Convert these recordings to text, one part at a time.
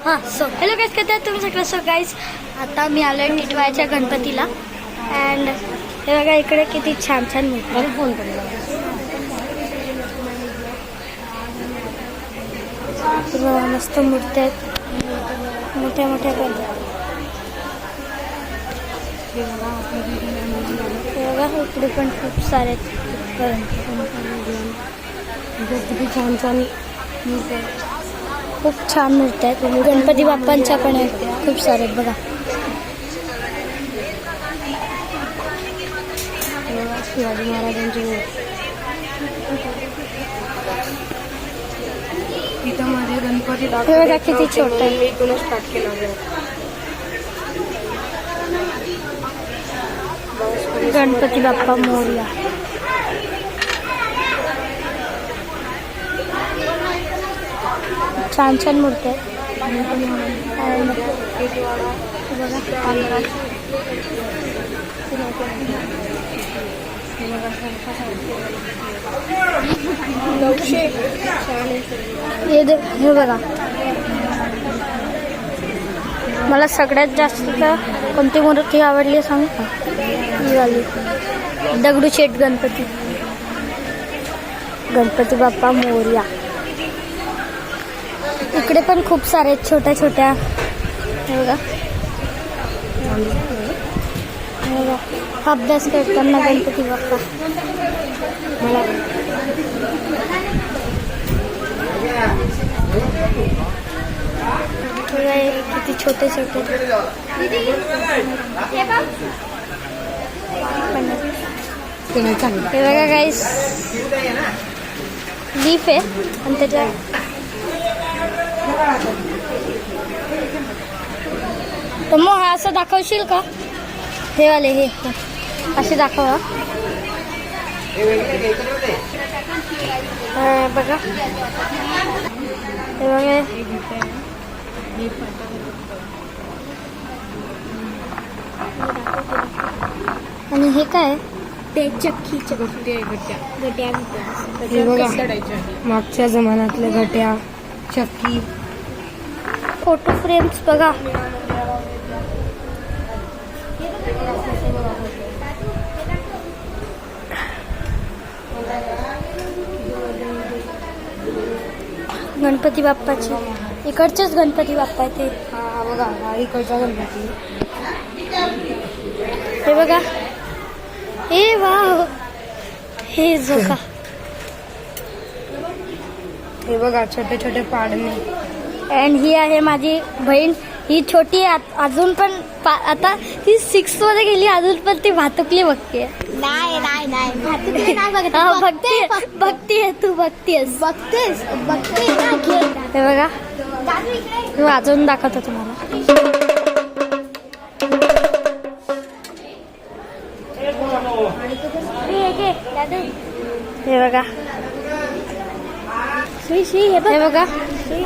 हां hello guys, कसं आहे तुम्ही सगळं? सो गाईज आता मी आलो आहे टिटवाळ्याच्या गणपतीला. अँड हे बघा इकडे किती छान छान मूर्ती. फोन मस्त मूर्त्या आहेत, मोठ्या मोठ्या करतात. हे बघा इकडे पण खूप सारे किती छान छान मूर्त्या आहेत. खूप छान मूर्त्या आहेत. गणपती बाप्पांच्या पण आहेत खूप सारे. बघा शिवाजी महाराजांची इथं माझे गणपती बघा किती छोटा आहे. इथूनच स्टार्ट केला. गणपती बाप्पा मोरया. छान छान मूर्ती आहेत. हे बघा मला सगळ्यात जास्त कोणती मूर्ती आवडली सांगू का? ही वाली दगडूशेठ गणपती. गणपती बाप्पा मोरया. इकडे पण खूप सारे छोट्या छोट्या. हे बघा अभ्यास करताना गणपती बाप्पा. मला किती छोटे छोटे. हे बघा गाईस लीफ आहे आणि त्याच्या तर मग हा असं दाखवशील का? हे वाले हे असे दाखवा. बघा हे बघा आणि हे काय ते चक्कीच्या गट्या. मागच्या जमान्यातल्या घट्या चक्की. फोटो फ्रेम्स बघा. गणपती बाप्पाचे इकडचेच गणपती बाप्पा आहे ते. हा बघा हा इकडचा गणपती. हे बघा हे वाव हे झोका. हे बघा छोटे छोटे पाडणे. अँड ही आहे माझी बहीण. ही छोटी आहे अजून पण आता ती 6th मध्ये गेली अजून पण ती भातुकली बघते. नाही नाही नाही भातुकली नाही बघत. बघतीये तू बघतेस. बघते ना घे. हे बघा तू अजून दाखवतो तुम्हाला. हे बघा हे बघा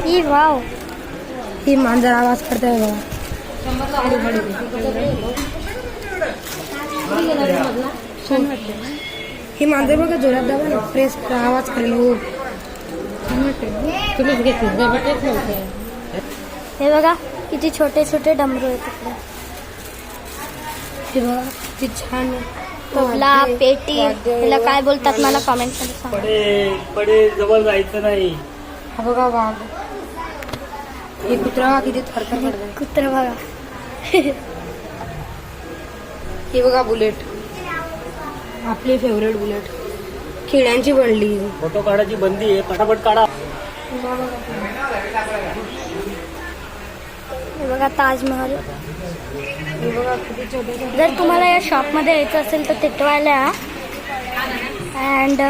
ही वाव. ही मांजर आवाज करते बघा. ही मांजर बघा जोरात दाबा ना प्रेस करा आवाज करेल. हो हे बघा किती छोटे छोटे डमरू आहेत तिकडे. हे बघा किती छान आहे. तबला पेटी त्याला काय बोलतात मला कॉमेंट मध्ये सांगा. पडे जवळ जायचं नाही. हा बघा वाघ. हे कुत्रा किती थरथर करत. कुत्रा बघा. ही बघा बुलेट. आपली फेवरेट बुलेट. खेड्यांची बनली. फोटो काढायची बंदी आहे, पटापट काढा. हे बघा ताजमहल. हे बघा किती छोटे छोटे. जर तुम्हाला या शॉपमध्ये यायचं असेल तर टिटवाळ्याला या. अँड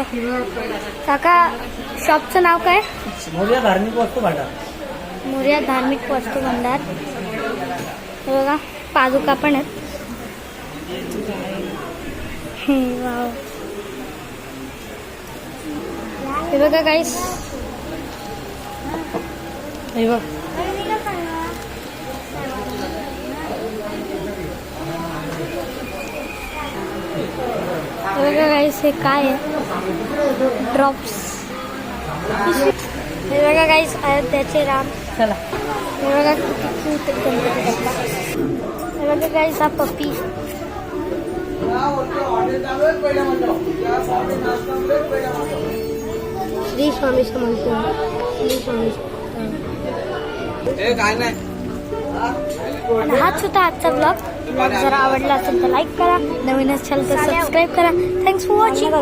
काका शॉपचं नाव काय? मोरया धार्मिक वस्तू भांडार. मोरया धार्मिक वस्तू भंडार. हे बघा पादुका पण आहेत. वाव. हे बघा गाईस. हे बघ बघा गाईस हे काय आहे ड्रॉप्स. हे बघा गाईस अयोध्याचे राम. चला हे बघा किती cute आहे गणपती बाप्पा. हे बघा गाईस हा पप्पी. श्री स्वामी समर्थ. श्री स्वामी आणि हाच होता आजचा ब्लॉग. जर आवडला असेल तर लाईक करा, नवीन असेल तर सबस्क्राईब करा. Thanks for watching.